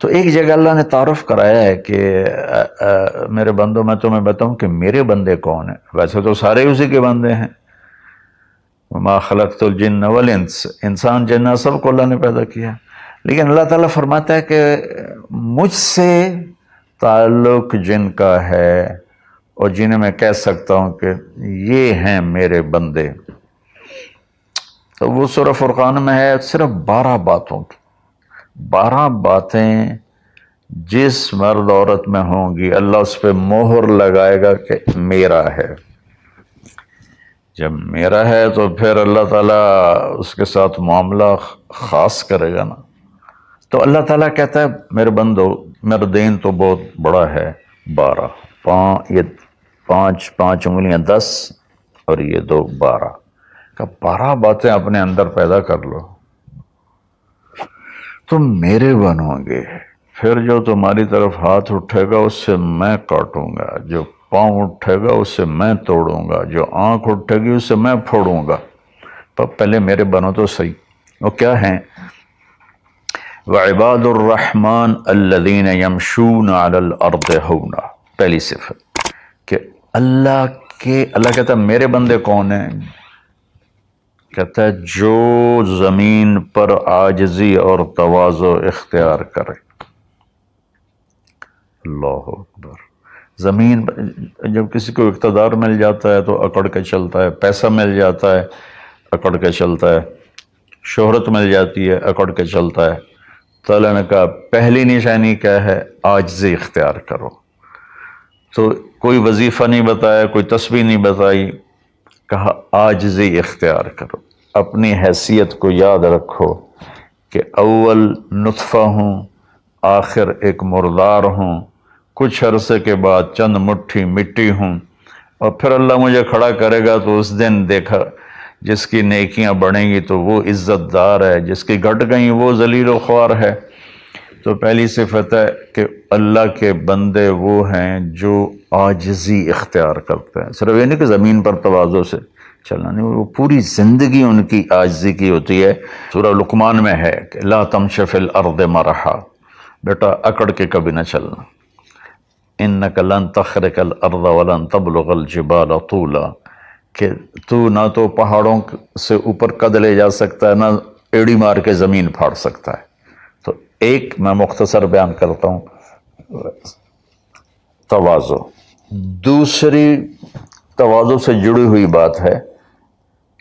تو ایک جگہ اللہ نے تعارف کرایا ہے کہ میرے بندوں میں تمہیں بتاؤں کہ میرے بندے کون ہیں. ویسے تو سارے اسی کے بندے ہیں. وما خلقت الجن والانس، انسان جنات سب کو اللہ نے پیدا کیا، لیکن اللہ تعالیٰ فرماتا ہے کہ مجھ سے تعلق جن کا ہے اور جنہیں میں کہہ سکتا ہوں کہ یہ ہیں میرے بندے، تو وہ سورہ فرقان میں ہے صرف 12 باتوں کی. 12 باتیں جس مرد عورت میں ہوں گی اللہ اس پہ مہر لگائے گا کہ میرا ہے. جب میرا ہے تو پھر اللہ تعالیٰ اس کے ساتھ معاملہ خاص کرے گا نا. تو اللہ تعالیٰ کہتا ہے میرے بندو میرا دین تو بہت بڑا ہے. 12 یہ 5 انگلیاں 10 اور یہ 2 12 کہ 12 باتیں اپنے اندر پیدا کر لو تم میرے بنو گے. پھر جو تمہاری طرف ہاتھ اٹھے گا اس سے میں کاٹوں گا، جو پاؤں اٹھے گا اس سے میں توڑوں گا، جو آنکھ اٹھے گی اس سے میں پھوڑوں گا. پہلے میرے بنو تو صحیح. وہ کیا ہیں؟ وعباد الرحمن الذین یمشون علی الارض ہونا. پہلی صفت کہ اللہ کہتا ہے میرے بندے کون ہیں؟ کہتا ہے جو زمین پر عاجزی اور تواضع اختیار کرے. اللہ اکبر. زمین جب کسی کو اقتدار مل جاتا ہے تو اکڑ کے چلتا ہے، پیسہ مل جاتا ہے اکڑ کے چلتا ہے، شہرت مل جاتی ہے اکڑ کے چلتا ہے. تو اللہ نے کہا پہلی نشانی کیا ہے؟ عاجزی اختیار کرو. تو کوئی وظیفہ نہیں بتایا، کوئی تسبیح نہیں بتائی، کہا عاجزی اختیار کرو. اپنی حیثیت کو یاد رکھو کہ اول نطفہ ہوں، آخر ایک مردار ہوں، کچھ عرصے کے بعد چند مٹھی مٹی ہوں، اور پھر اللہ مجھے کھڑا کرے گا تو اس دن دیکھا جس کی نیکیاں بڑھیں گی تو وہ عزت دار ہے، جس کی گھٹ گئیں وہ ذلیل و خوار ہے. تو پہلی صفت ہے کہ اللہ کے بندے وہ ہیں جو عاجزی اختیار کرتے ہیں. صرف یہ نہیں کہ زمین پر تواضع سے چلنا، نہیں، وہ پوری زندگی ان کی عاجزی کی ہوتی ہے. سورہ لقمان میں ہے کہ لا تمش فی الارض مرحا، بیٹا اکڑ کے کبھی نہ چلنا. انک لن تخرق الارض ولن تبلغ الجبال طولا، کہ تو نہ تو پہاڑوں سے اوپر قد لے جا سکتا ہے، نہ ایڑی مار کے زمین پھاڑ سکتا ہے. تو ایک میں مختصر بیان کرتا ہوں تواضع. دوسری تواضع سے جڑی ہوئی بات ہے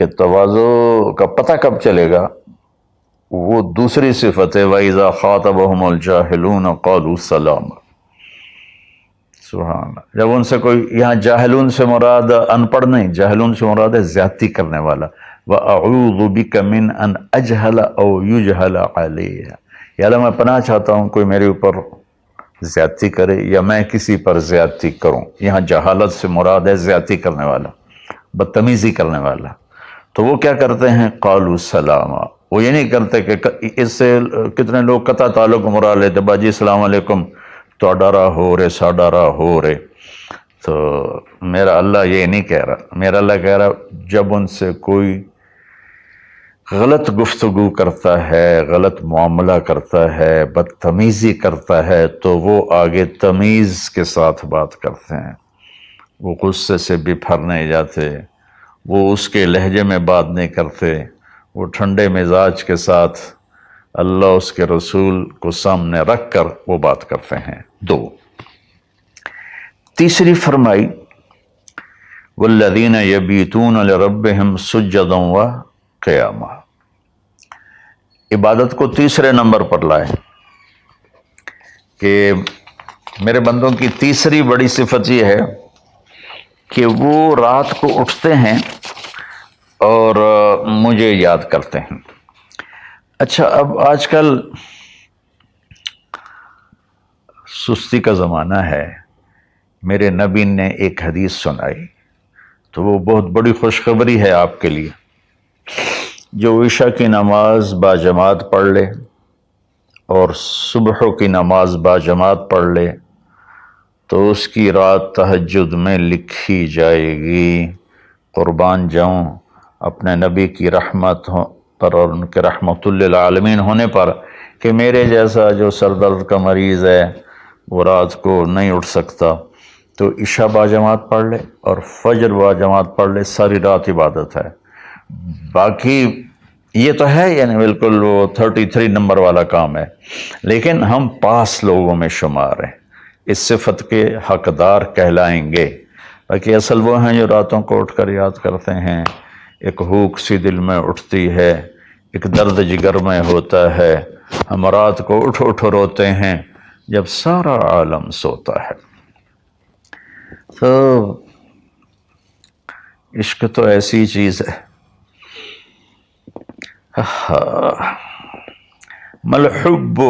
کہ تواضع کا پتہ کب چلے گا؟ وہ دوسری صفت ہے وَإِذَا خَاطَبَهُمُ الْجَاهِلُونَ قَالُوا سَلَامًا. سبحان اللہ. جب ان سے کوئی، یہاں جاہلون سے مراد ان پڑھ نہیں، جاہلون سے مراد ہے زیادتی کرنے والا. وَأَعُوذُ بِكَ مِنْ أَنْ أَجْهَلَ أَوْ يُجْهَلَ عَلَيَّ. یا اللہ میں پناہ چاہتا ہوں کوئی میرے اوپر زیادتی کرے یا میں کسی پر زیادتی کروں. یہاں جہالت سے مراد ہے زیادتی کرنے والا، بدتمیزی کرنے والا. تو وہ کیا کرتے ہیں؟ قالوا سلاما. وہ یہ نہیں کرتے کہ اس سے کتنے لوگ قطع تعلق مراد لیتے، باجی السلام علیکم تو ڈرا ہو رے سا ڈرا ہو رے. تو میرا اللہ یہ نہیں کہہ رہا. میرا اللہ کہہ رہا جب ان سے کوئی غلط گفتگو کرتا ہے، غلط معاملہ کرتا ہے، بدتمیزی کرتا ہے تو وہ آگے تمیز کے ساتھ بات کرتے ہیں. وہ غصے سے بپھر نہیں جاتے، وہ اس کے لہجے میں بات نہیں کرتے، وہ ٹھنڈے مزاج کے ساتھ اللہ اس کے رسول کو سامنے رکھ کر وہ بات کرتے ہیں. 2. تیسری فرمائی والذین یبیتون لربہم سجدا وقیاما. عبادت کو تیسرے نمبر پر لائے کہ میرے بندوں کی تیسری بڑی صفت یہ ہے کہ وہ رات کو اٹھتے ہیں اور مجھے یاد کرتے ہیں. اچھا، اب آج کل سستی کا زمانہ ہے. میرے نبی نے ایک حدیث سنائی تو وہ بہت بڑی خوشخبری ہے آپ کے لیے. جو عشاء کی نماز باجماعت پڑھ لے اور صبح کی نماز باجماعت پڑھ لے تو اس کی رات تہجد میں لکھی جائے گی. قربان جاؤں اپنے نبی کی رحمت پر اور ان کے رحمت للعالمین ہونے پر کہ میرے جیسا جو سر درد کا مریض ہے وہ رات کو نہیں اٹھ سکتا تو عشاء باجماعت پڑھ لے اور فجر باجماعت پڑھ لے، ساری رات عبادت ہے۔ باقی یہ تو ہے یعنی بالکل وہ 33 نمبر والا کام ہے، لیکن ہم پاس لوگوں میں شمار ہیں، اس صفت کے حقدار کہلائیں گے۔ باقی اصل وہ ہیں جو راتوں کو اٹھ کر یاد کرتے ہیں، ایک ہوک سی دل میں اٹھتی ہے، ایک درد جگر میں ہوتا ہے، ہم رات کو اٹھ اٹھ روتے ہیں جب سارا عالم سوتا ہے۔ تو عشق تو ایسی چیز ہے۔ ملحب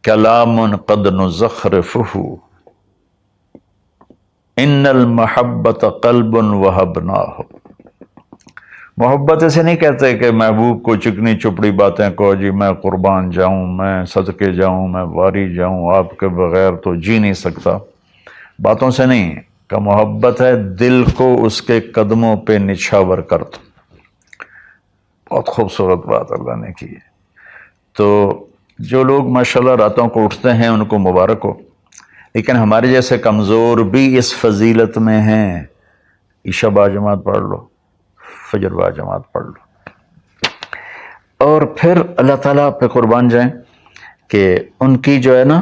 کلام قد نزخرفہ ان المحبت قلب وہبناہ۔ محبت اسے نہیں کہتے کہ محبوب کو چکنی چپڑی باتیں کہو، جی میں قربان جاؤں، میں صدقے جاؤں، میں واری جاؤں، آپ کے بغیر تو جی نہیں سکتا، باتوں سے نہیں کہ محبت ہے دل کو اس کے قدموں پہ نچھاور کر دو۔ بہت خوبصورت بات اللہ نے کی ہے۔ تو جو لوگ ماشاءاللہ راتوں کو اٹھتے ہیں ان کو مبارک ہو، لیکن ہمارے جیسے کمزور بھی اس فضیلت میں ہیں۔ عشاء باجماعت پڑھ لو، فجر باجماعت پڑھ لو، اور پھر اللہ تعالیٰ پہ قربان جائیں کہ ان کی جو ہے نا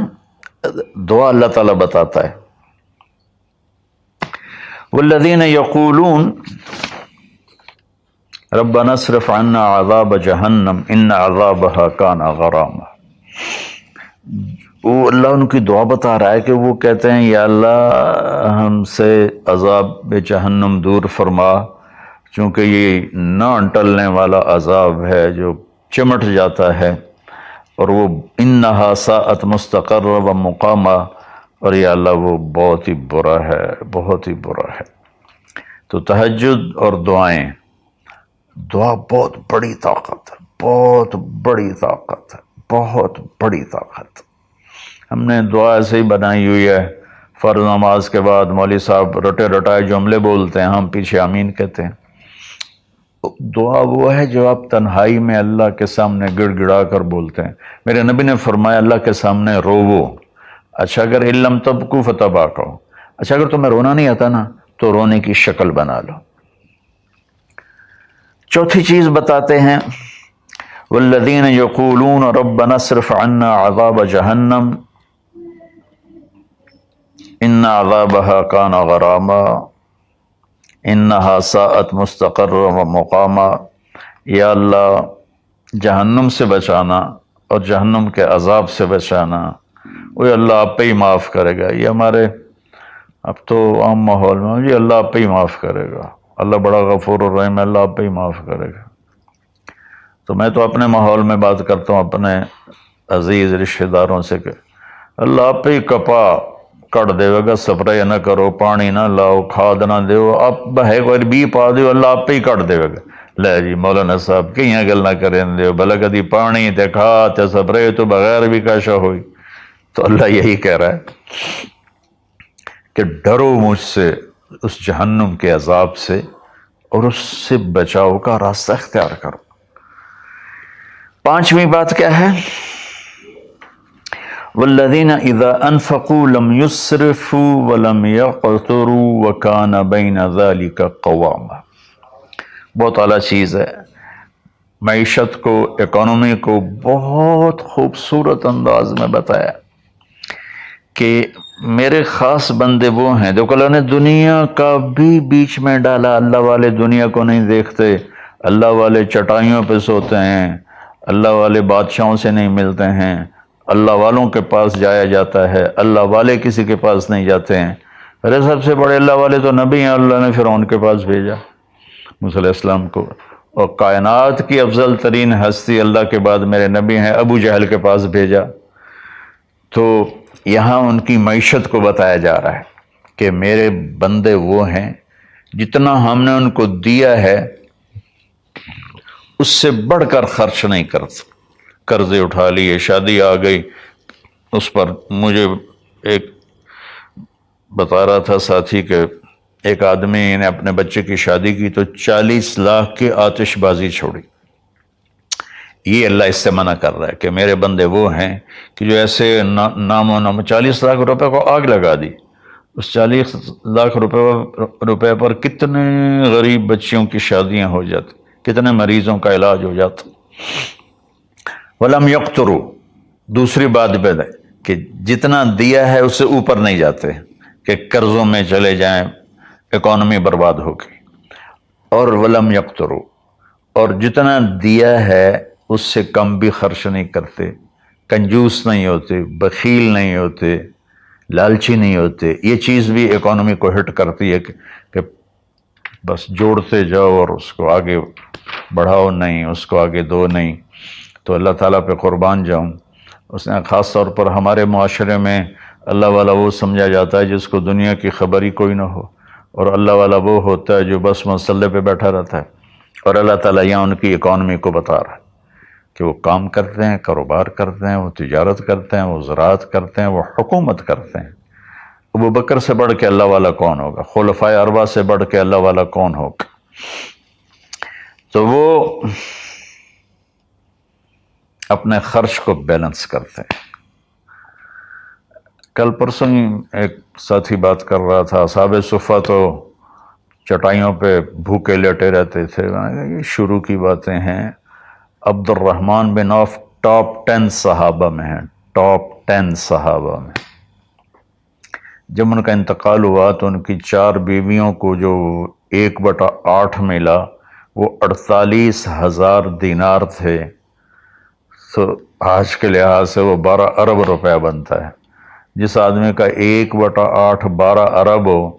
دعا اللہ تعالیٰ بتاتا ہے، والذین یقولون ربنا اصرف عنا عذاب جہنم ان عذابها کان غراما۔ وہ اللہ ان کی دعا بتا رہا ہے کہ وہ کہتے ہیں یا اللہ ہم سے عذاب جہنم دور فرما، چونکہ یہ نہ ٹلنے والا عذاب ہے جو چمٹ جاتا ہے، اور وہ انہا ساءت مستقرا و مقاما، اور یا اللہ وہ بہت ہی برا ہے، بہت ہی برا ہے۔ تو تہجد اور دعائیں، دعا بہت بڑی طاقت ہے، بہت بڑی طاقت ہے، بہت بڑی طاقت۔ ہم نے دعا ایسے ہی بنائی ہوئی ہے، فرض نماز کے بعد مولوی صاحب رٹے رٹائے جملے بولتے ہیں، ہم پیچھے آمین کہتے ہیں۔ دعا وہ ہے جو آپ تنہائی میں اللہ کے سامنے گڑ گڑا کر بولتے ہیں۔ میرے نبی نے فرمایا اللہ کے سامنے روو، اچھا اگر علم تبکو فتباکو، اچھا اگر تمہیں رونا نہیں آتا نا تو رونے کی شکل بنا لو۔ چوتھی چیز بتاتے ہیں، والذین یقولون ربنا اصرف عنا عذاب جہنم ان عذابها کان غراما انہا ساءت مستقرا و مقاما۔ یا اللہ جہنم سے بچانا اور جہنم کے عذاب سے بچانا، وہ اللہ آپ پہ ہی معاف کرے گا۔ یہ ہمارے اب تو عام ماحول میں جی اللہ آپ پہ ہی معاف کرے گا، اللہ بڑا غفور الرحیم ہے، اللہ آپ پہ ہی معاف کرے گا۔ تو میں تو اپنے ماحول میں بات کرتا ہوں اپنے عزیز رشتہ داروں سے کہ اللہ آپ پہ ہی کپا کٹ دے گا، سپرے نہ کرو، پانی نہ لاؤ، کھاد نہ دیو، آپ بہے کوئی بی پا دیو، اللہ آپ پہ ہی کٹ دے گا۔ لے جی مولانا صاحب کئیاں گلاں کریں دیو، بھلا کدی پانی تے کھاد تے سپرے تو بغیر بھی کاشا ہوئی۔ تو اللہ یہی کہہ رہا ہے کہ ڈرو مجھ سے اس جہنم کے عذاب سے اور اس سے بچاؤ کا راستہ اختیار کرو۔ پانچویں بات کیا ہے؟ والذین اذا انفقوا لم یسرفوا ولم یقتروا وکان بین ذلک قواما۔ بہت اعلیٰ چیز ہے، معیشت کو، اکانومی کو بہت خوبصورت انداز میں بتایا کہ میرے خاص بندے وہ ہیں، دیکھو اللہ نے دنیا کا بھی بیچ میں ڈالا۔ اللہ والے دنیا کو نہیں دیکھتے، اللہ والے چٹائیوں پہ سوتے ہیں، اللہ والے بادشاہوں سے نہیں ملتے ہیں، اللہ والوں کے پاس جایا جاتا ہے، اللہ والے کسی کے پاس نہیں جاتے ہیں۔ ارے سب سے بڑے اللہ والے تو نبی ہیں، اللہ نے فرعون کے پاس بھیجا موسیٰ علیہ السلام کو، اور کائنات کی افضل ترین ہستی اللہ کے بعد میرے نبی ہیں، ابو جہل کے پاس بھیجا۔ تو یہاں ان کی معیشت کو بتایا جا رہا ہے کہ میرے بندے وہ ہیں جتنا ہم نے ان کو دیا ہے اس سے بڑھ کر خرچ نہیں کرتے۔ قرضے اٹھا لیے، شادی آ گئی، اس پر مجھے ایک بتا رہا تھا ساتھی کہ ایک آدمی نے اپنے بچے کی شادی کی تو 40 لاکھ کی آتش بازی چھوڑی، یہ اللہ اس سے منع کر رہا ہے کہ میرے بندے وہ ہیں کہ جو ایسے نام و نام 40 لاکھ روپے کو آگ لگا دی، اس 40 لاکھ روپے پر کتنے غریب بچیوں کی شادیاں ہو جاتی، کتنے مریضوں کا علاج ہو جاتا۔ وَلَمْ يَقْتُرُوا، دوسری بات ہے کہ جتنا دیا ہے اس سے اوپر نہیں جاتے کہ قرضوں میں چلے جائیں، اکانومی برباد ہوگی۔ اور وَلَمْ يَقْتُرُوا، اور جتنا دیا ہے اس سے کم بھی خرچ نہیں کرتے، کنجوس نہیں ہوتے، بخیل نہیں ہوتے، لالچی نہیں ہوتے۔ یہ چیز بھی اکانومی کو ہٹ کرتی ہے کہ بس جوڑتے جاؤ اور اس کو آگے بڑھاؤ نہیں، اس کو آگے دو نہیں۔ تو اللہ تعالیٰ پہ قربان جاؤں، اس نے خاص طور پر ہمارے معاشرے میں اللہ والا وہ سمجھا جاتا ہے جس کو دنیا کی خبر ہی کوئی نہ ہو، اور اللہ والا وہ ہوتا ہے جو بس مسلح پہ بیٹھا رہتا ہے۔ اور اللہ تعالیٰ یہاں ان کی اکانومی کو بتا رہا ہے کہ وہ کام کرتے ہیں، کاروبار کرتے ہیں، وہ تجارت کرتے ہیں، وہ زراعت کرتے ہیں، وہ حکومت کرتے ہیں۔ ابو بکر سے بڑھ کے اللہ والا کون ہوگا؟ خلفائے اربعہ سے بڑھ کے اللہ والا کون ہوگا؟ تو وہ اپنے خرچ کو بیلنس کرتے ہیں۔ کل پرسوں ایک ساتھی بات کر رہا تھا، اصحاب صفہ تو چٹائیوں پہ بھوکے لیٹے رہتے تھے۔ یہ شروع کی باتیں ہیں۔ عبد الرحمن بن عوف ٹاپ 10 صحابہ میں ہیں، ٹاپ 10 صحابہ میں۔ جب ان کا انتقال ہوا تو ان کی 4 بیویوں کو جو 1/8 ملا وہ 48,000 دینار تھے، تو آج کے لحاظ سے وہ 12 ارب روپے بنتا ہے۔ جس آدمی کا 1/8 12 ارب ہو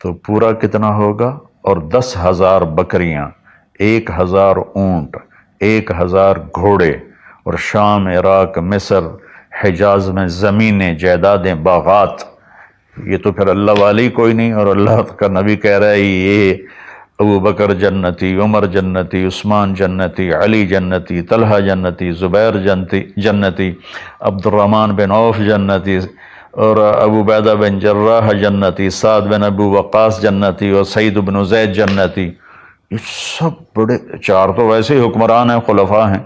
تو پورا کتنا ہوگا؟ اور 10,000 بکریاں، 1,000 اونٹ، 1,000 گھوڑے، اور شام، عراق، مصر، حجاز میں زمینیں، جائیدادیں، باغات۔ یہ تو پھر اللہ والی کوئی نہیں، اور اللہ کا نبی کہہ رہا ہے یہ ابو بکر جنتی، عمر جنتی، عثمان جنتی، علی جنتی، طلحہ جنتی، زبیر جنتی، عبد الرحمن بن عوف جنتی، اور ابو عبیدہ بن جراح جنتی، سعد بن ابو وقاص جنتی، اور سعید بن زید جنتی۔ یہ سب بڑے، 4 تو ویسے ہی حکمران ہیں، خلفاء ہیں۔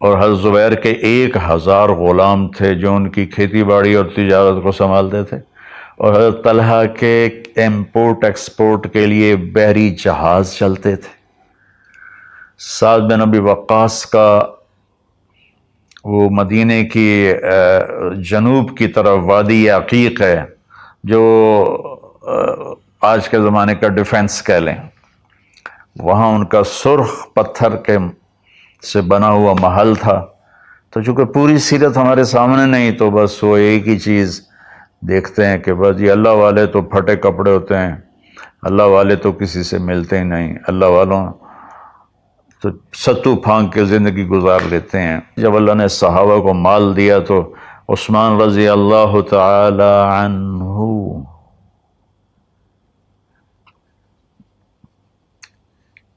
اور حضرت زبیر کے 1,000 غلام تھے جو ان کی کھیتی باڑی اور تجارت کو سنبھالتے تھے، اور حضرت طلحہ کے امپورٹ ایکسپورٹ کے لیے بحری جہاز چلتے تھے۔ سعد بن ابی وقاص کا وہ مدینے کی جنوب کی طرف وادی عقیق ہے، جو آج کے زمانے کا ڈیفنس کہہ لیں، وہاں ان کا سرخ پتھر کے سے بنا ہوا محل تھا۔ تو چونکہ پوری سیرت ہمارے سامنے نہیں، تو بس وہ ایک ہی چیز دیکھتے ہیں کہ بس یہ اللہ والے تو پھٹے کپڑے ہوتے ہیں، اللہ والے تو کسی سے ملتے ہی نہیں، اللہ والوں تو ستو پھانک کے زندگی گزار لیتے ہیں۔ جب اللہ نے صحابہ کو مال دیا تو عثمان رضی اللہ تعالی عنہ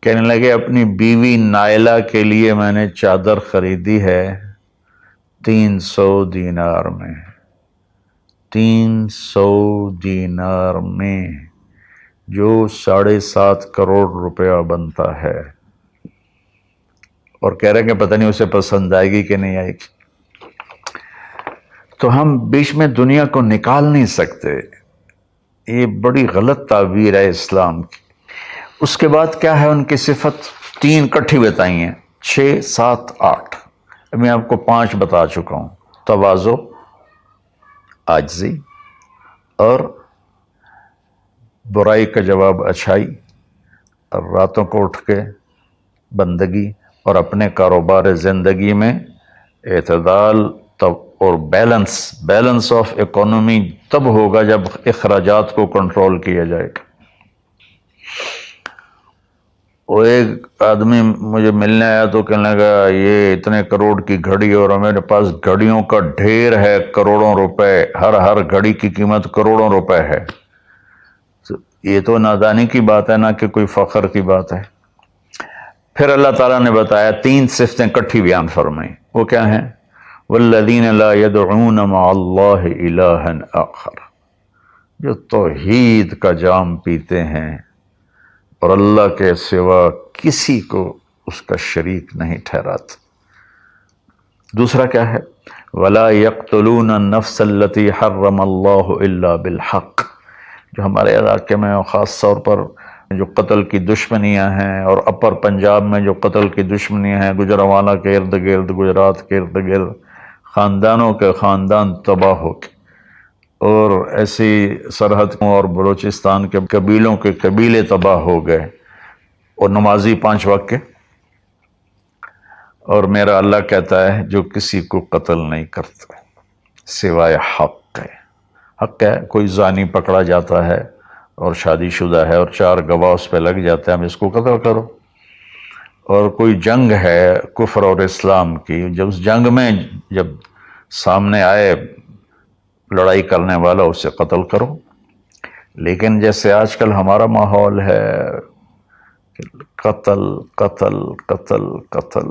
کہنے لگے اپنی بیوی نائلہ کے لیے میں نے چادر خریدی ہے 300 دینار میں، 300 دینار میں، جو 7.5 کروڑ روپیہ بنتا ہے۔ اور کہہ رہے ہیں کہ پتہ نہیں اسے پسند آئے گی کہ نہیں آئے گی۔ تو ہم بیچ میں دنیا کو نکال نہیں سکتے، یہ بڑی غلط تعبیر ہے اسلام کی۔ اس کے بعد کیا ہے ان کی صفت؟ 3 کٹھی بتائی ہیں، 6، 7، 8۔ میں آپ کو 5 بتا چکا ہوں۔ تواضع، عاجزی، اور برائی کا جواب اچھائی، اور راتوں کو اٹھ کے بندگی، اور اپنے کاروبار زندگی میں اعتدال اور بیلنس آف اکانومی تب ہوگا جب اخراجات کو کنٹرول کیا جائے گا۔ وہ ایک آدمی مجھے ملنے آیا تو کہنے لگا یہ اتنے کروڑ کی گھڑی، اور ہمارے پاس گھڑیوں کا ڈھیر ہے، کروڑوں روپے، ہر گھڑی کی قیمت کروڑوں روپے ہے۔ یہ تو نادانی کی بات ہے، نہ کہ کوئی فخر کی بات ہے۔ پھر اللہ تعالیٰ نے بتایا 3 صفتیں کٹھی بیان فرمائیں، وہ کیا ہیں؟ والذین لا يدعون مع اللہ الہا آخر، جو توحید کا جام پیتے ہیں اور اللہ کے سوا کسی کو اس کا شریک نہیں ٹھہراتے۔ دوسرا کیا ہے؟ وَلَا يَقْتُلُونَ النَّفْسَ الَّتِي حَرَّمَ اللَّهُ إِلَّا بِالْحَقِّ، جو ہمارے علاقے میں اور خاص طور پر جو قتل کی دشمنیاں ہیں، اور اپر پنجاب میں جو قتل کی دشمنیاں ہیں، گجرانوالہ کے ارد گرد، گجرات کے ارد گرد خاندانوں کے خاندان تباہ ہو کے، اور ایسی سرحد اور بلوچستان کے قبیلوں کے قبیلے تباہ ہو گئے، اور نمازی 5 وقت کے، اور میرا اللہ کہتا ہے جو کسی کو قتل نہیں کرتا سوائے حق ہے۔ حق ہے، کوئی زانی پکڑا جاتا ہے اور شادی شدہ ہے اور 4 گواہ اس پہ لگ جاتے ہیں، ہم اس کو قتل کرو۔ اور کوئی جنگ ہے کفر اور اسلام کی، جب اس جنگ میں جب سامنے آئے لڑائی کرنے والا، اسے قتل کرو۔ لیکن جیسے آج کل ہمارا ماحول ہے کہ قتل قتل قتل قتل،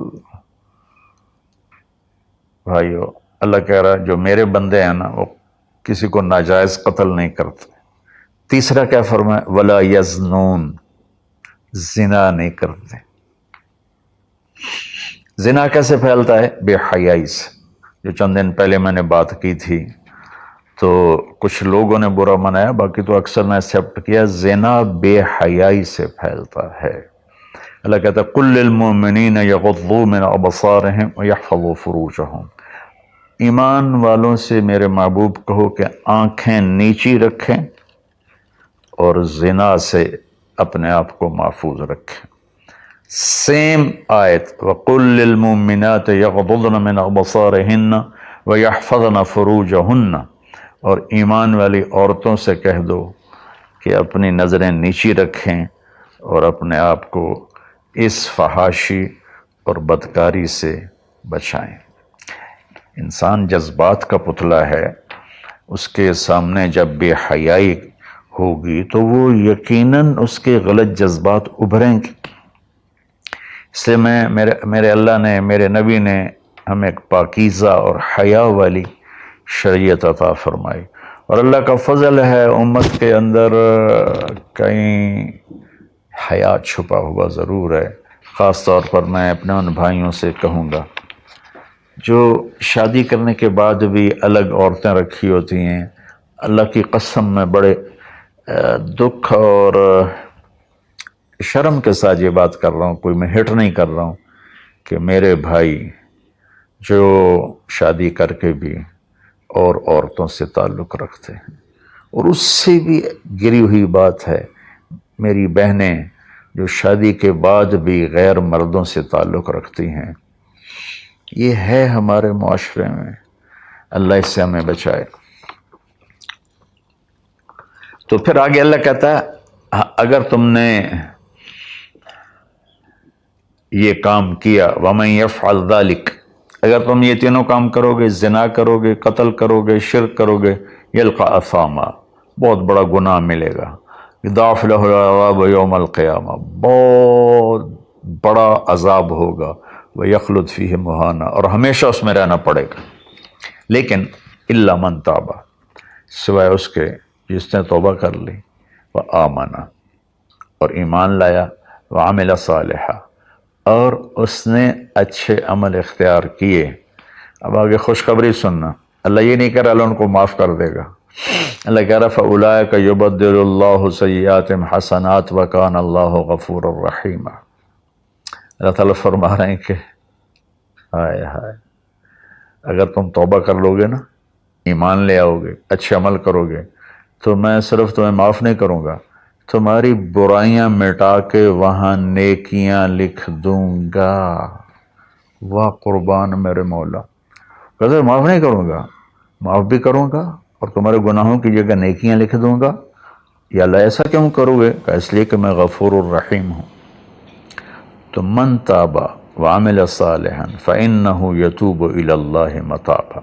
بھائیو اللہ کہہ رہا ہے جو میرے بندے ہیں نا وہ کسی کو ناجائز قتل نہیں کرتے۔ تیسرا کیا فرمایا؟ وَلَا يَزْنُونَ، زنا نہیں کرتے۔ زنا کیسے پھیلتا ہے؟ بے حیائی سے، جو چند دن پہلے میں نے بات کی تھی، تو کچھ لوگوں نے برا منایا، باقی تو اکثر نے ایکسیپٹ کیا۔ زنا بے حیائی سے پھیلتا ہے۔ اللہ کہتا ہے قُلْ لِلْمُؤْمِنِينَ يَغُضُّوا مِنْ أَبْصَارِهِمْ وَيَحْفَظُوا فُرُوجَهُمْ، ایمان والوں سے میرے محبوب کہو کہ آنکھیں نیچی رکھیں اور زنا سے اپنے آپ کو محفوظ رکھیں۔ سیم آیت وَقُلْ لِلْمُؤْمِنَاتِ يَغْضُضْنَ مِنْ أَبْصَارِهِنَّ وَيَحْفَظْنَ فُرُوجَهُنَّ، اور ایمان والی عورتوں سے کہہ دو کہ اپنی نظریں نیچی رکھیں اور اپنے آپ کو اس فحاشی اور بدکاری سے بچائیں۔ انسان جذبات کا پتلا ہے، اس کے سامنے جب بے حیائی ہوگی تو وہ یقیناً اس کے غلط جذبات ابھریں گے۔ اس لیے میرے اللہ نے، میرے نبی نے ہمیں ایک پاکیزہ اور حیا والی شریعت عطا فرمائی، اور اللہ کا فضل ہے امت کے اندر کہیں حیا چھپا ہوا ضرور ہے۔ خاص طور پر میں اپنے ان بھائیوں سے کہوں گا جو شادی کرنے کے بعد بھی الگ عورتیں رکھی ہوتی ہیں، اللہ کی قسم میں بڑے دکھ اور شرم کے ساتھ یہ بات کر رہا ہوں، کوئی میں ہٹ نہیں کر رہا ہوں، کہ میرے بھائی جو شادی کر کے بھی اور عورتوں سے تعلق رکھتے ہیں، اور اس سے بھی گری ہوئی بات ہے میری بہنیں جو شادی کے بعد بھی غیر مردوں سے تعلق رکھتی ہیں۔ یہ ہے ہمارے معاشرے میں، اللہ اس سے ہمیں بچائے۔ تو پھر آگے اللہ کہتا ہے اگر تم نے یہ کام کیا وَمَن يَفْعَلْ ذَلِكَ، اگر تم یہ تینوں کام کرو گے، زنا کرو گے، قتل کرو گے، شرک کرو گے، يَلْقَ أَثَامًا، بہت بڑا گناہ ملے گا، يُضَاعَفْ لَهُ الْعَذَابُ يَوْمَ الْقِيَامَةِ، بہت بڑا عذاب ہوگا، وَيَخْلُدْ فِيهِ مُهَانًا، اور ہمیشہ اس میں رہنا پڑے گا۔ لیکن إِلَّا مَن تَابَ، سوائے اس کے جس نے توبہ کر لی، وَآمَنَ، اور ایمان لایا، وَعَمِلَ صَالِحًا، اور اس نے اچھے عمل اختیار کیے۔ اب آگے خوشخبری سننا، اللہ یہ نہیں کہہ رہا اللہ ان کو معاف کر دے گا، اللہ کہہ رہا فَأُولَٰئِكَ يُبَدِّلُ اللَّهُ سَيِّئَاتِهِمْ حَسَنَاتٍ وَكَانَ اللَّهُ غَفُورًا رَحِيمًا۔ اللہ تعالیٰ فرما رہے ہیں کہ ہائے ہائے، اگر تم توبہ کر لو گے نا، ایمان لے آؤ گے، اچھے عمل کرو گے، تو میں صرف تمہیں معاف نہیں کروں گا، تمہاری برائیاں مٹا کے وہاں نیکیاں لکھ دوں گا۔ واہ قربان میرے مولا، کہتے معاف نہیں کروں گا، معاف بھی کروں گا اور تمہارے گناہوں کی جگہ نیکیاں لکھ دوں گا۔ یا اللہ ایسا کیوں کرو گے؟ کہ اس لیے کہ میں غفور الرحیم ہوں۔ تو من تابا وعمل صالحا فإنہ یتوب الی اللہ متابا۔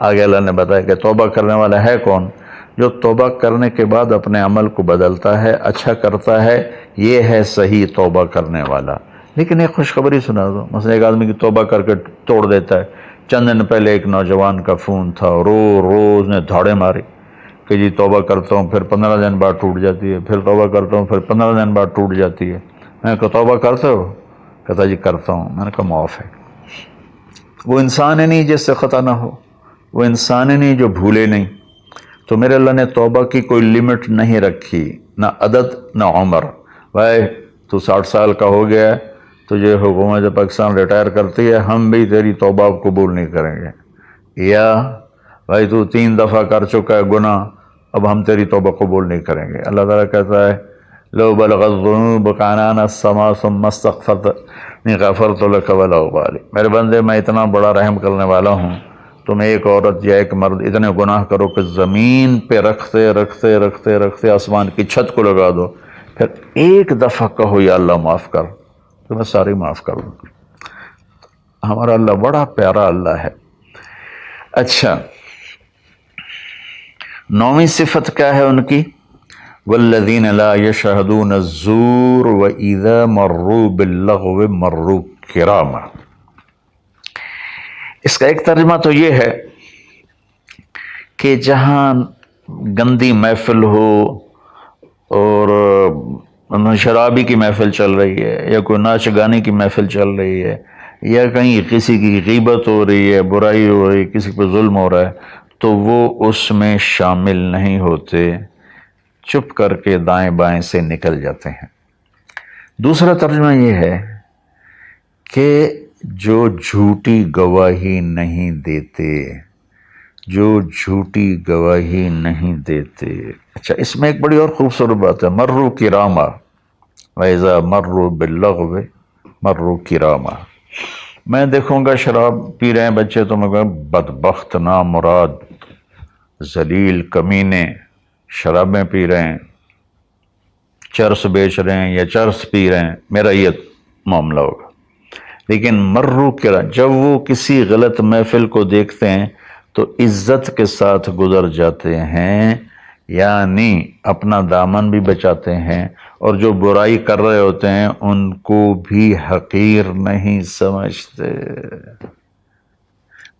آگے اللہ نے بتایا کہ توبہ کرنے والا ہے کون؟ جو توبہ کرنے کے بعد اپنے عمل کو بدلتا ہے، اچھا کرتا ہے، یہ ہے صحیح توبہ کرنے والا۔ لیکن ایک خوشخبری سنا دو، مثلا ایک آدمی کی توبہ کر کے توڑ دیتا ہے۔ چند دن پہلے ایک نوجوان کا فون تھا، روز نے دھاڑے ماری کہ جی توبہ کرتا ہوں، پھر 15 دن بعد ٹوٹ جاتی ہے، پھر توبہ کرتا ہوں، پھر 15 دن بعد ٹوٹ جاتی ہے۔ میں کہا توبہ کرتے ہو؟ کہتا جی کرتا ہوں. میں نے کہا معاف ہے. وہ انسان ہی نہیں جس سے خطا نہ ہو، وہ انسان ہی نہیں جو بھولے نہیں. تو میرے اللہ نے توبہ کی کوئی لمٹ نہیں رکھی، نہ عدد نہ عمر. بھائی تو 60 سال کا ہو گیا ہے، تجھے حکومت پاکستان ریٹائر کرتی ہے، ہم بھی تیری توبہ قبول نہیں کریں گے. یا بھائی تو 3 دفعہ کر چکا ہے گناہ، اب ہم تیری توبہ قبول نہیں کریں گے. اللہ تعالیٰ کہتا ہے لو بلغت الذنوب عنان السماء ثم استغفرتنی غفرت لک ولا ابالی. میرے بندے میں اتنا بڑا رحم کرنے والا ہوں، تم ایک عورت یا ایک مرد اتنے گناہ کرو کہ زمین پہ رکھتے رکھتے رکھتے رکھتے آسمان کی چھت کو لگا دو، پھر ایک دفعہ کہو یا اللہ معاف کر، تو میں ساری معاف کر دوں. ہمارا اللہ بڑا پیارا اللہ ہے. اچھا، 9ویں صفت کیا ہے ان کی؟ والذین لا یشہدون الزور واذا مروا باللغو مروا کراما. اس کا ایک ترجمہ تو یہ ہے کہ جہاں گندی محفل ہو اور شرابی کی محفل چل رہی ہے، یا کوئی ناچ گانے کی محفل چل رہی ہے، یا کہیں کسی کی غیبت ہو رہی ہے، برائی ہو رہی ہے، کسی پہ ظلم ہو رہا ہے، تو وہ اس میں شامل نہیں ہوتے، چپ کر کے دائیں بائیں سے نکل جاتے ہیں. دوسرا ترجمہ یہ ہے کہ جو جھوٹی گواہی نہیں دیتے، جو جھوٹی گواہی نہیں دیتے. اچھا، اس میں ایک بڑی اور خوبصورت بات ہے، مروا کراما وَإِذَا مروا باللغو مروا کراما. میں دیکھوں گا شراب پی رہے ہیں بچے تو میں کہوں بدبخت نامراد ذلیل کمینے شرابیں پی رہے ہیں، چرس بیچ رہے ہیں یا چرس پی رہے ہیں، میرا یہ معاملہ ہوگا. لیکن مروا کرا، جب وہ کسی غلط محفل کو دیکھتے ہیں تو عزت کے ساتھ گزر جاتے ہیں، یعنی اپنا دامن بھی بچاتے ہیں، اور جو برائی کر رہے ہوتے ہیں ان کو بھی حقیر نہیں سمجھتے.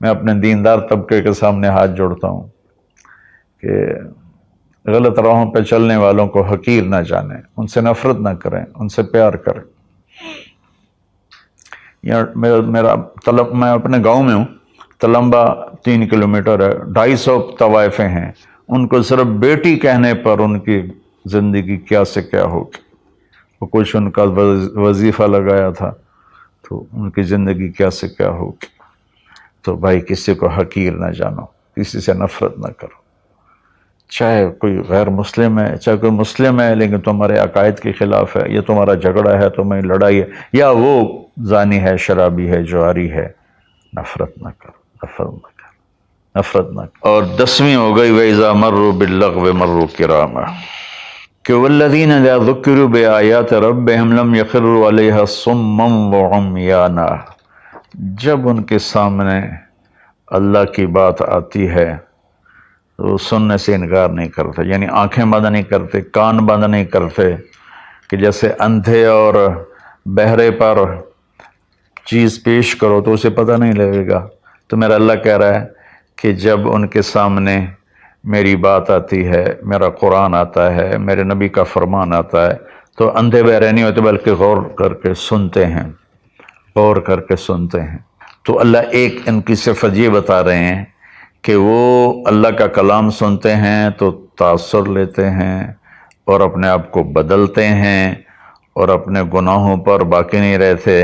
میں اپنے دیندار طبقے کے سامنے ہاتھ جوڑتا ہوں کہ غلط راہوں پہ چلنے والوں کو حقیر نہ جانیں، ان سے نفرت نہ کریں، ان سے پیار کریں. میں اپنے گاؤں میں ہوں، تلمبا 3 کلومیٹر ہے، 250 طوائفیں ہیں. ان کو صرف بیٹی کہنے پر ان کی زندگی کیا سے کیا ہوگی. وہ کچھ ان کا وظیفہ لگایا تھا تو ان کی زندگی کیا سے کیا ہوگی. تو بھائی کسی کو حقیر نہ جانو، کسی سے نفرت نہ کرو، چاہے کوئی غیر مسلم ہے چاہے کوئی مسلم ہے، لیکن تمہارے عقائد کے خلاف ہے، یا تمہارا جھگڑا ہے، تمہیں لڑائی ہے، یا وہ زانی ہے، شرابی ہے، جواری ہے، نفرت نہ کرو، نفرت نہ کرو، نفرت نہ کرو. اور 10ویں ہو گئی وَإِذَا مَرُّوا بِاللَّغْوِ مَرُّوا كِرَامًا، کہ وَالَّذِينَ إِذَا ذُكِّرُوا بِآيَاتِ رَبِّهِمْ لَمْ يَخِرُّوا عَلَيْهَا صُمًّا وَعُمْيَانًا. جب ان کے سامنے اللہ کی بات آتی ہے تو سننے سے انکار نہیں کرتے، یعنی آنکھیں بند نہیں کرتے، کان بند نہیں کرتے، کہ جیسے اندھے اور بہرے پر چیز پیش کرو تو اسے پتہ نہیں لگے گا. تو میرا اللہ کہہ رہا ہے کہ جب ان کے سامنے میری بات آتی ہے، میرا قرآن آتا ہے، میرے نبی کا فرمان آتا ہے، تو اندھے بہرے نہیں ہوتے بلکہ غور کر کے سنتے ہیں، غور کر کے سنتے ہیں. تو اللہ ایک ان کی صفت یہ بتا رہے ہیں کہ وہ اللہ کا کلام سنتے ہیں تو تاثر لیتے ہیں اور اپنے آپ کو بدلتے ہیں، اور اپنے گناہوں پر باقی نہیں رہتے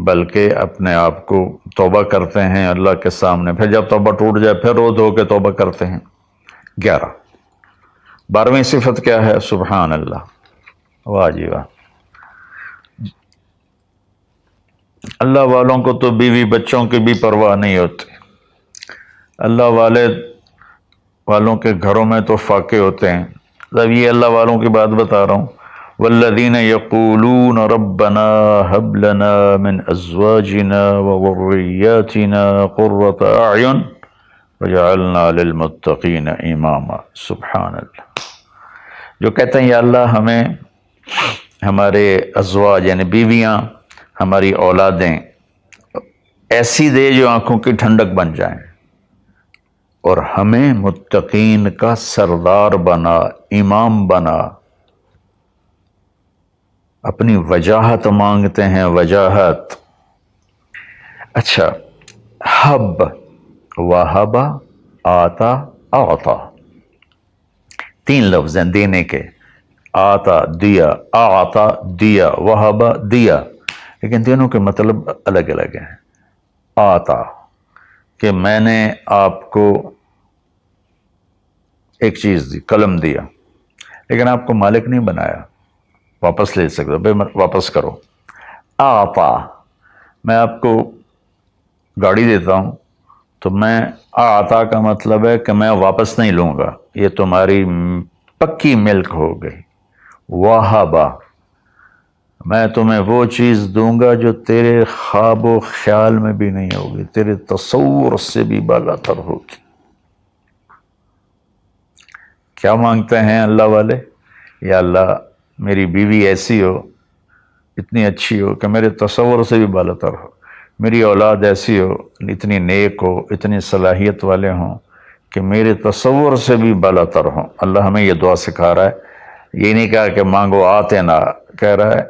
بلکہ اپنے آپ کو توبہ کرتے ہیں اللہ کے سامنے. پھر جب توبہ ٹوٹ جائے پھر رو دھو کے توبہ کرتے ہیں. 11. 12ویں صفت کیا ہے؟ سبحان اللہ. واہ جی واہ. اللہ والوں کو تو بیوی بچوں کی بھی پرواہ نہیں ہوتی. اللہ والوں کے گھروں میں تو فاقے ہوتے ہیں. اب یہ اللہ والوں کی بات بتا رہا ہوں. والذین یقولون ربنا هب لنا من ازواجنا وذریاتنا قرۃ اعین وجعلنا للمتقین اماما. سبحان اللہ. جو کہتے ہیں یا اللہ ہمیں ہمارے ازواج یعنی بیویاں، ہماری اولادیں ایسی دے جو آنکھوں کی ٹھنڈک بن جائیں، اور ہمیں متقین کا سردار بنا، امام بنا. اپنی وجاہت مانگتے ہیں، وجاہت۔ اچھا، حب، وہب، آتا، اعطا، تین لفظ ہیں دینے کے، آتا دیا، اعطا دیا، وہب دیا، لیکن تینوں کے مطلب الگ الگ ہیں۔ آتا کہ میں نے آپ کو ایک چیز دی، قلم دیا، لیکن آپ کو مالک نہیں بنایا، واپس لے سکتے، بھائی واپس کرو۔ آتا، میں آپ کو گاڑی دیتا ہوں تو میں آتا کا مطلب ہے کہ میں واپس نہیں لوں گا، یہ تمہاری پکی ملک ہو گئی۔ وہبا، میں تمہیں وہ چیز دوں گا جو تیرے خواب و خیال میں بھی نہیں ہوگی، تیرے تصور سے بھی بالا تر ہوگی۔ کیا مانگتے ہیں اللہ والے؟ یا اللہ میری بیوی ایسی ہو، اتنی اچھی ہو کہ میرے تصور سے بھی بالا تر ہو، میری اولاد ایسی ہو، اتنی نیک ہو، اتنی صلاحیت والے ہوں کہ میرے تصور سے بھی بالا تر ہوں۔ اللہ ہمیں یہ دعا سکھا رہا ہے، یہ نہیں کہا کہ مانگو آتے نہ، کہہ رہا ہے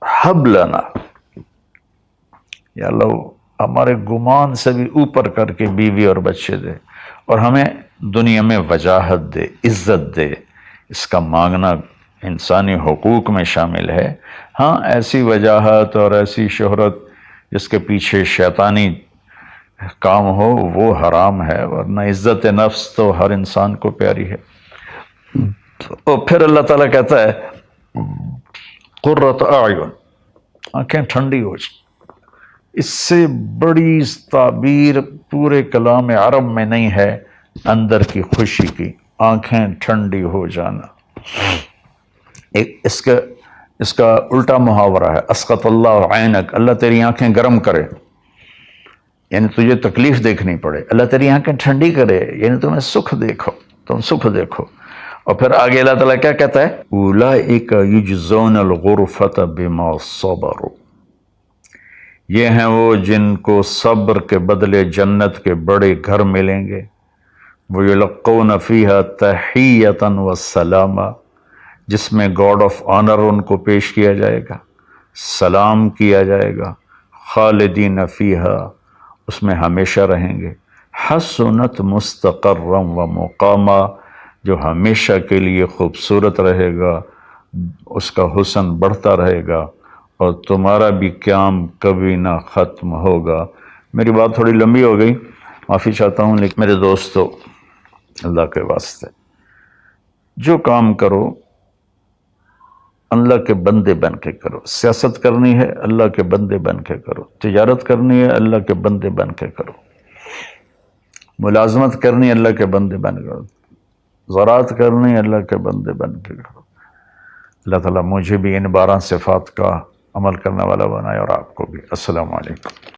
حب لنا، یا اللہ ہمارے گمان سے بھی اوپر کر کے بیوی اور بچے دے، اور ہمیں دنیا میں وجاہت دے، عزت دے۔ اس کا مانگنا انسانی حقوق میں شامل ہے۔ ہاں، ایسی وجاہت اور ایسی شہرت جس کے پیچھے شیطانی کام ہو وہ حرام ہے، ورنہ عزت نفس تو ہر انسان کو پیاری ہے۔ اور پھر اللہ تعالیٰ کہتا ہے قرۃ اعین، آنکھیں ٹھنڈی ہو جائیں۔ اس سے بڑی تعبیر پورے کلام عرب میں نہیں ہے اندر کی خوشی کی، آنکھیں ٹھنڈی ہو جانا۔ ایک اس کا الٹا محاورہ ہے، اسقط اللہ عینک، اللہ تیری آنکھیں گرم کرے، یعنی تجھے تکلیف دیکھنی پڑے، اللہ تیری آنکھیں ٹھنڈی کرے، یعنی تمہیں سکھ دیکھو، تم سکھ دیکھو۔ اور پھر آگے اللہ تعالیٰ کیا کہتا ہے؟ اولئک یجزون الغرفۃ بما صبروا، یہ ہیں وہ جن کو صبر کے بدلے جنت کے بڑے گھر ملیں گے۔ وَيُلَقَّوْنَ فِيهَا تَحِيَّةً وَالسَّلَامًا، جس میں گاڈ آف آنر ان کو پیش کیا جائے گا، سلام کیا جائے گا۔ خالدین فیہا، اس میں ہمیشہ رہیں گے۔ حسنت مستقرا و مقاما، جو ہمیشہ کے لیے خوبصورت رہے گا، اس کا حسن بڑھتا رہے گا، اور تمہارا بھی قیام کبھی نہ ختم ہوگا۔ میری بات تھوڑی لمبی ہو گئی، معافی چاہتا ہوں، لیکن میرے دوستو اللہ کے واسطے جو کام کرو اللہ کے بندے بن کے کرو۔ سیاست کرنی ہے اللہ کے بندے بن کے کرو، تجارت کرنی ہے اللہ کے بندے بن کے کرو، ملازمت کرنی ہے اللہ کے بندے بن کے کرو، زراعت کرنی ہے اللہ کے بندے بن کے کرو۔ اللہ تعالیٰ مجھے بھی ان 12 صفات کا عمل کرنے والا بنائے اور آپ کو بھی۔ السلام علیکم۔